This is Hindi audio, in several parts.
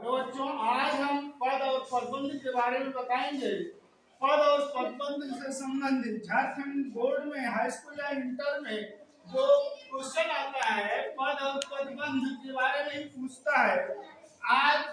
तो बच्चों आज हम पद और पदबंध के बारे में बताएंगे। पद और पदबंध से संबंधित झारखंड बोर्ड में हाई स्कूल या इंटर में जो क्वेश्चन आता है पद और पदबंध के बारे में ही पूछता है। आज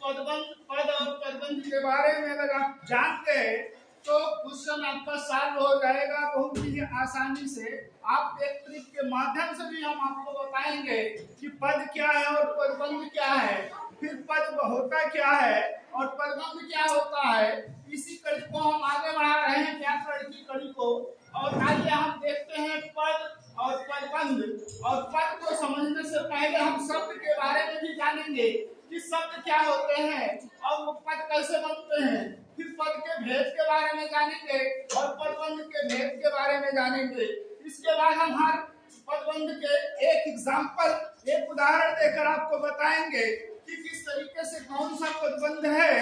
पद और पदबंध के बारे में अगर आप जानते हैं तो क्वेश्चन आपका सॉल्व हो जाएगा बहुत ही आसानी से। आप एक ट्रिक के माध्यम से भी हम आपको बताएंगे कि पद क्या है और पदबंध क्या है, फिर पद होता क्या है और पदबंध क्या होता है। इसी कड़ी को हम आगे बढ़ा रहे हैं व्याकरण की कड़ी को। और आइए हम देखते हैं पद और पदबंध। और पद को समझने से पहले हम शब्द के बारे में भी जानेंगे कि शब्द क्या होते हैं और वो पद कैसे बनते हैं। फिर पद के भेद के बारे में जानेंगे और पदबंध के भेद के बारे में जानेंगे। इसके बाद हम हर पदबंध के एक एग्जाम्पल, एक उदाहरण देकर आपको बताएंगे कि किस तरीके से कौन सा पदबंध है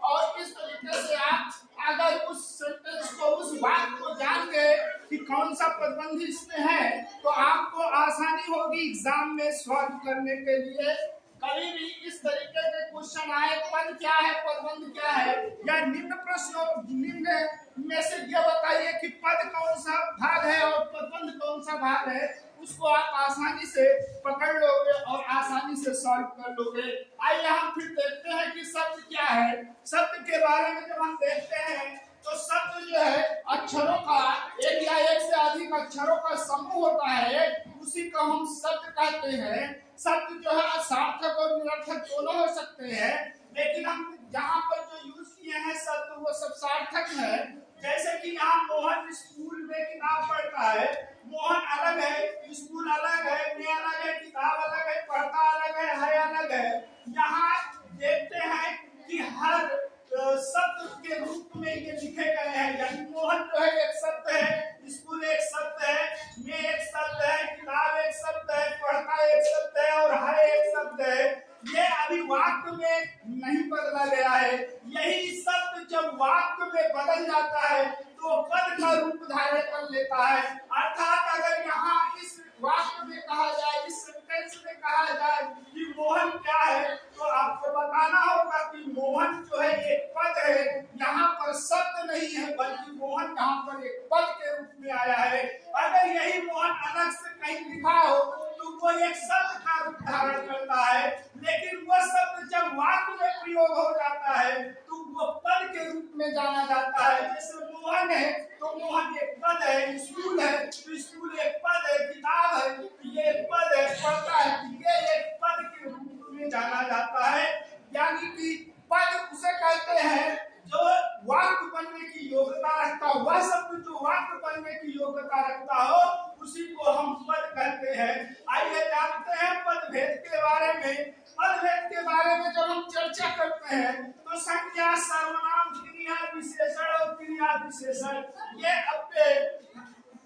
और किस तरीके से आप अगर उस सेंटेंस को, उस बात को जान गए कि कौन सा पदबंध इसमें है तो आपको आसानी होगी एग्जाम में सॉल्व करने के लिए। कभी भी इस तरीके के क्वेश्चन आए पद क्या है पदबंध क्या है या निम्न प्रश्नों निम्न में से ये बताइए कि पद कौन सा भाग है और पदबंध कौन सा भाग है, उसको आप आसानी से पकड़ लोगे और आसानी से सॉल्व कर लोगे। आइए हम फिर देखते हैं कि शब्द क्या है। शब्द के बारे में जब हम देखते हैं तो शब्द जो है अक्षरों का एक या एक से अधिक अक्षरों का समूह होता है, उसी को हम शब्द कहते हैं। शब्द जो है सार्थक और निरर्थक दोनों हो सकते हैं, लेकिन हम यहाँ पर जो यूज किए हैं शब्द वो सब सार्थक है। जैसे कि यहाँ मोहन स्कूल में किताब पढ़ता है, मोहन अलग है, स्कूल अलग है, में अलग है, किताब अलग है, पढ़ता अलग है अलग है। यहाँ देखते हैं कि हर शब्द के रूप में ये लिखे गए हैं, यानी मोहन जो है एक शब्द है, स्कूल एक शब्द है, में एक शब्द है, किताब एक शब्द है, पढ़ता एक शब्द है और हर एक शब्द है। ये अभी वाक्य में नहीं बदला गया है। यही शब्द जब वाक्य में बदल जाता है तो पद का रूप धारण कर लेता है। अर्थात अगर यहाँ इस वाक्य में कहा जाए, इस सेंटेंस में कहा जाए कि मोहन क्या है तो आपको बताना होगा कि मोहन जो है एक पद है, यहाँ पर शब्द नहीं है बल्कि मोहन यहाँ पर एक पद के रूप में आया है। अगर यही मोहन अलग से कहीं लिखा हो तो वो एक शब्द का रूप धारण करता है, लेकिन वो शब्द जब वाक्य में प्रयोग हो जाता है तो वो पद के रूप में जाना जाता है। जैसे मोहन है तो मोहन एक पद है, स्कूल है तो स्कूल एक पद है, किताब है तो ये एक पद है, पढ़ता है तो ये एक पद के रूप में जाना जाता है। यानी कि पद उसे कहते हैं जो वाक्य बनने की योग्यता रखता हो, वह शब्द जो वाक्य बनने की योग्यता रखता हो उसी को हम पद कहते हैं। आइए जानते हैं पद भेद के बारे में। पद भेद के बारे में जब हम चर्चा करते हैं तो संज्ञा, सर्वनाम, क्रिया विशेषण और क्रिया विशेषण, ये अव्यय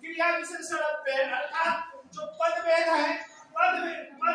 क्रिया विशेषण अव्यय अर्थात जो पद भेद है, पद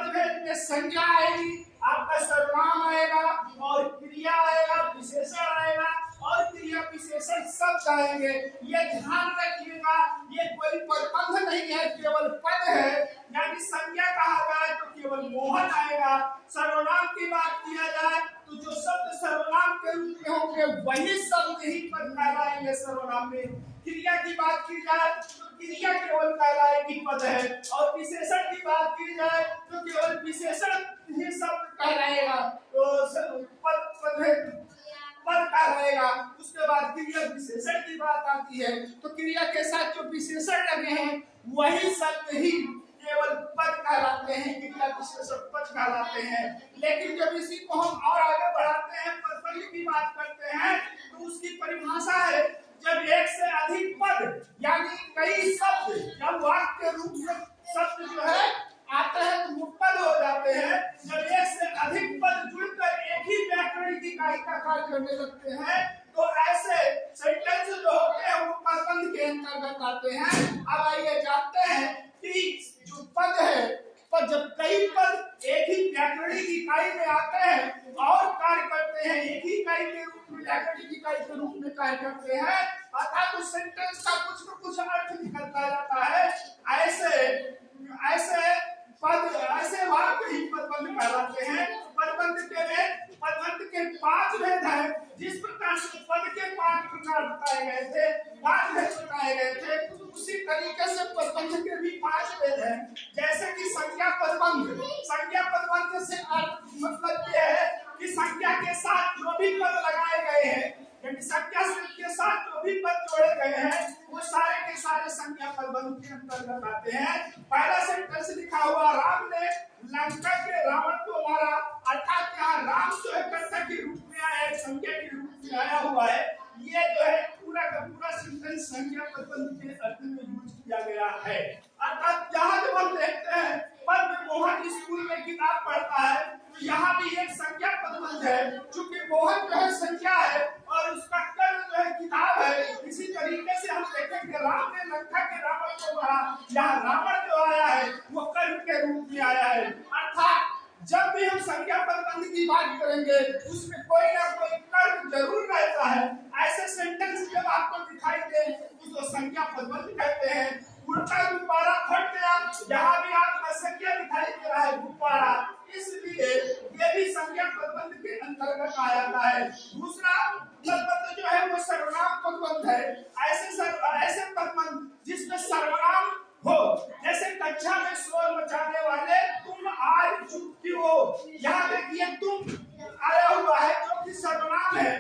भेद में संज्ञा आएगी, आपका सर्वनाम आएगा और क्रिया आएगा, विशेषण आएगा और क्रिया विशेषण शब्द आएंगे। ये ध्यान रखिएगा, ये कोई पदबंध नहीं है, केवल पद है। यानी संज्ञा कहा जाए तो केवल मोहन आएगा। सर्वनाम की बात किया जाए तो जो शब्द सर्वनाम के रूप में होंगे वही शब्द ही पद कहलाएंगे सर्वनाम में। क्रिया की बात की जाए तो क्रिया केवल कहलाएगी पद है, और विशेषण की बात की जाए तो केवल विशेषण ही शब्द कहलाएगा, तो पद कहलाएगा। उसके बाद क्रिया विशेषण की बात आती है तो क्रिया के साथ जो विशेषण लगे हैं वही शब्द ही केवल पद कहलाते हैं, क्रिया विशेषण पद कहलाते हैं। लेकिन जब इसी को हम और आगे बढ़ाते हैं, पदबंध की बात करते हैं तो उसकी परिभाषा है जब एक से अधिक पद यानी कई शब्द जब वाक्य के रूप में शब्द जो है आते हैं तो मुपद हो जाते हैं। जब एक से अधिक पद जुड़कर एक ही व्याकरणिक इकाई का कार्य करने लगते हैं तो ऐसे सेंटेंस जो होते हैं वो पदबंध के अंतर्गत आते हैं। अब आइए जानते हैं कि जो पद है, पर जब कई पद एक ही व्याकरणिक इकाई में आते हैं और कार्य करते हैं, एक ही इकाई के रूप में व्याकरणिक इकाई के रूप में कार्य करते हैं, अर्थात उस सेंटेंस का कुछ न कुछ अर्थ निकलता जाता है। ऐसे पद, ऐसे वाक्य ही पदबंध कहलाते हैं। पदबंध जिस प्रकार से पद के 5 प्रकार बताए गए थे, 5 भेद बताए गए थे, उसी तरीके से पदबंध के भी 5 भेद हैं। जैसे कि संज्ञा पदबंध, संज्ञा पदबंध से मतलब यह है कि संज्ञा के साथ जो भी पद लगाए गए हैं, यानी संज्ञा के साथ जो भी पद जोड़े गए हैं, वो सारे के सारे संज्ञा पदबंध के अंतर्गत आते हैं। पहला सेंटेंस लिखा हुआ, राम ने लंका के रावण को मारा, अर्थात यहाँ राम जो है कर्ता के रूप में आया, संज्ञा के रूप में आया हुआ है। ये जो है पूरा का पूरा सेंटेंस संज्ञा पदबंध के अर्थ में यूज किया गया है। अर्थात यहाँ जब हम देखते हैं पद मोहन स्कूल में किताब पढ़ता है, तो यहाँ भी एक संज्ञा पदबंध है, क्योंकि मोहन जो है संज्ञा है और उसका कर्म जो है किताब है। इसी तरीके से हम देखेंगे राम ने लंका के रावण को मारा, यहाँ रावण जो आया है वो कर्म के रूप में आया है। अर्थात जब भी हम संज्ञा पदबंध की बात करेंगे उसमें कोई ना कोई कर्म जरूर रहता है। ऐसे सेंटेंस जब आपको दिखाई दे उसको संज्ञा पदबंध कहते हैं। उल्टा गुब्बारा फट गया, यहाँ भी आपका संज्ञा दिखाई दे रहा है गुब्बारा, इसलिए ये भी संज्ञा पदबंध के अंतर्गत आ जाता है। दूसरा पदबंध जो है वो सर्वनाम पदबंध है। ऐसे पदबंध जिसमें सर्वनाम हो, जैसे कक्षा में शोर मचाने वाले तुम आज चुप क्यों हो, यहाँ देखिए तुम आया हुआ है जो कि सर्वनाम है,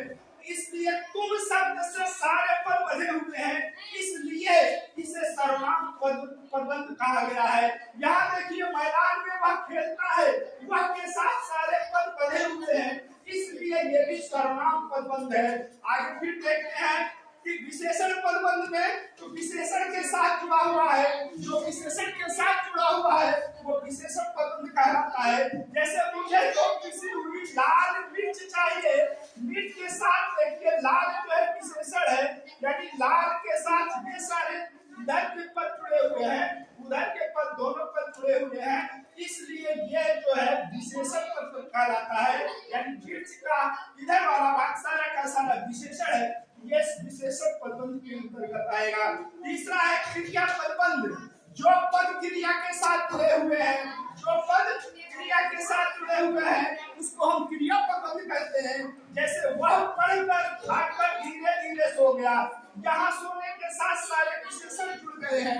इसलिए तुम शब्द से सारे पद बंधे हुए हैं, इसलिए इसे सर्वनाम पदबंध कहा गया है। यहाँ देखिए मैदान में वह खेलता है, वह के साथ सारे पद बंधे हुए हैं, इसलिए ये भी सर्वनाम पदबंध है। आगे फिर देखते हैं कि विशेषण पदबंध में जो विशेषण के साथ जुड़ा हुआ है, जो विशेषण के साथ जुड़ा हुआ है वो विशेषण पदबंध कहलाता है। जैसे मुझे तो किसी हुई लाल मिर्च चाहिए, मिर्च के साथ देखिए लाल जो है विशेषण है, यानी लाल के साथ ये सारे इधर के पद जुड़े हुए हैं, उधर के पद दोनों पद जुड़े हुए हैं, इसलिए ये जो है विशेषण पदबंध कहलाता है। यानी मिर्च का इधर वाला भाग सारा का सारा विशेषण है, ये विशेषण पदबंध के अंतर्गत आएगा। तीसरा है क्रिया पदबंध, जो पद क्रिया के साथ जुड़े हुए हैं, जो पद क्रिया के साथ जुड़े हुए हैं उसको हम क्रिया पदबंध कहते हैं। जैसे वह पढ़कर खाकर धीरे धीरे सो गया, यहाँ सोने के साथ सारे विशेषण जुड़ गए हैं,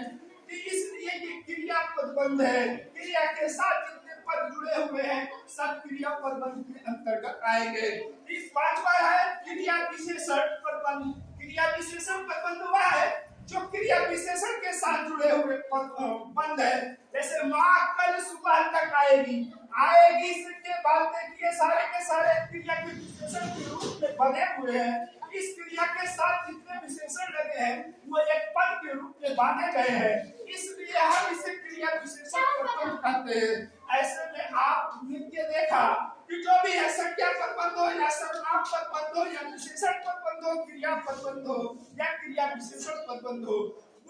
इसलिए ये क्रिया पदबंध है। क्रिया के साथ जितने पद जुड़े हुए हैं सब क्रिया पदबंध के अंतर्गत आएंगे। इस पांचवा है क्रिया विशेषण पदबंध। क्रिया विशेषण पदबंध वह है जो क्रिया विशेषण के साथ जुड़े हुए पदबंध है। जैसे माँ कल सुबह तक आएगी, आएगी के बाद देखिए सारे के सारे क्रिया के विशेषण के रूप में बने हुए हैं। इस क्रिया के साथ जितने विशेषण लगे हैं वो एक पद के रूप में बांधे गए हैं, इसलिए हम इसे क्रिया विशेषण पदबंध कहते हैं। ऐसे में आप नित्य देखा कि जो भी है संज्ञा पदबंध हो या सर्वनाम पदबंध हो या विशेषण पदबंध हो, क्रिया पदबंध हो या क्रिया विशेषण पदबंध हो,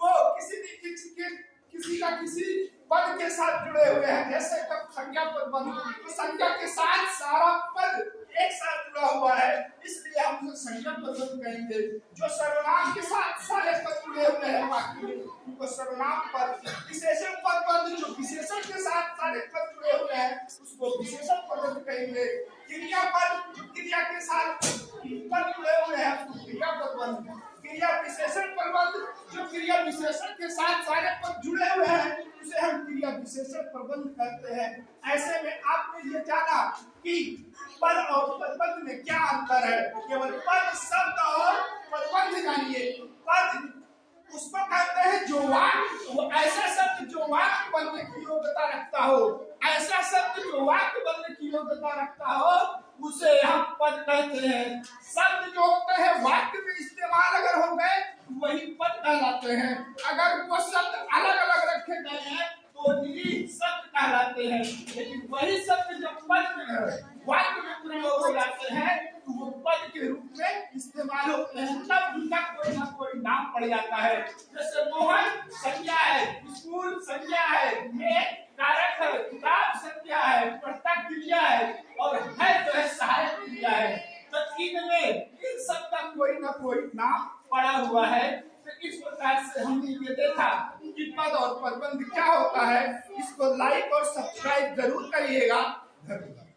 वो किसी का किसी पद के साथ जुड़े हुए हैं। जैसे कब संज्ञा पदबंध तो संज्ञा के साथ सारा पद एक साथ जुड़ा हुआ है, इसलिए हम उसे संज्ञा पदबंध कहेंगे। जो सर्वनाम के साथ सारे पद जुड़े हुए हैं वाक्य में उनको सर्वनाम पद। विशेषण पदबंध जो विशेषण के साथ सारे पद जुड़े हुए हैं उसको विशेषण पदबंध कहेंगे। क्रिया पद जो क्रिया के साथ पद जुड़े हुए हैं उसको क्रिया पदबंध। क्रिया विशेषण पदबंध जो क्रिया विशेषण के साथ सारे पद जुड़े हुए हैं उसे हम क्रिया विशेषण पदबंध कहते हैं। ऐसे में आपने ये जाना कि पद और पदबंध में क्या अंतर है। केवल पद शब्द और पदबंध जानिए। पद उसको कहते हैं जो वाक्य, वो ऐसा शब्द जो वाक्य बनने की योग्यता रखता हो, ऐसा शब्द जो वाक्य बनने की योग्यता रखता हो उसे हम पद कहते हैं। शब्द जो होते हैं वाक्य में इस्तेमाल अगर हो गए वही पद कहलाते हैं। अगर वो शब्द अलग अलग रखे गए हैं तो निरीह शब्द कहलाते हैं, लेकिन वही शब्द जब पद में वाक्य में प्रयोग हो जाते हैं तो वो पद के रूप में इस्तेमाल होते हैं, तब उनका कोई ना कोई नाम पड़ जाता है। जैसे मोहन संज्ञा है, स्कूल संज्ञा है, एक कारक है, किताब संज्ञा है, कर्ता क्रिया है और है जो है सहायक क्रिया है। तो इनमें इन सब का कोई ना कोई नाम पड़ा हुआ है। तो इस प्रकार से हमने ये देखा कि पद और पदबंध क्या होता है। इसको लाइक और सब्सक्राइब जरूर करिएगा। धन्यवाद।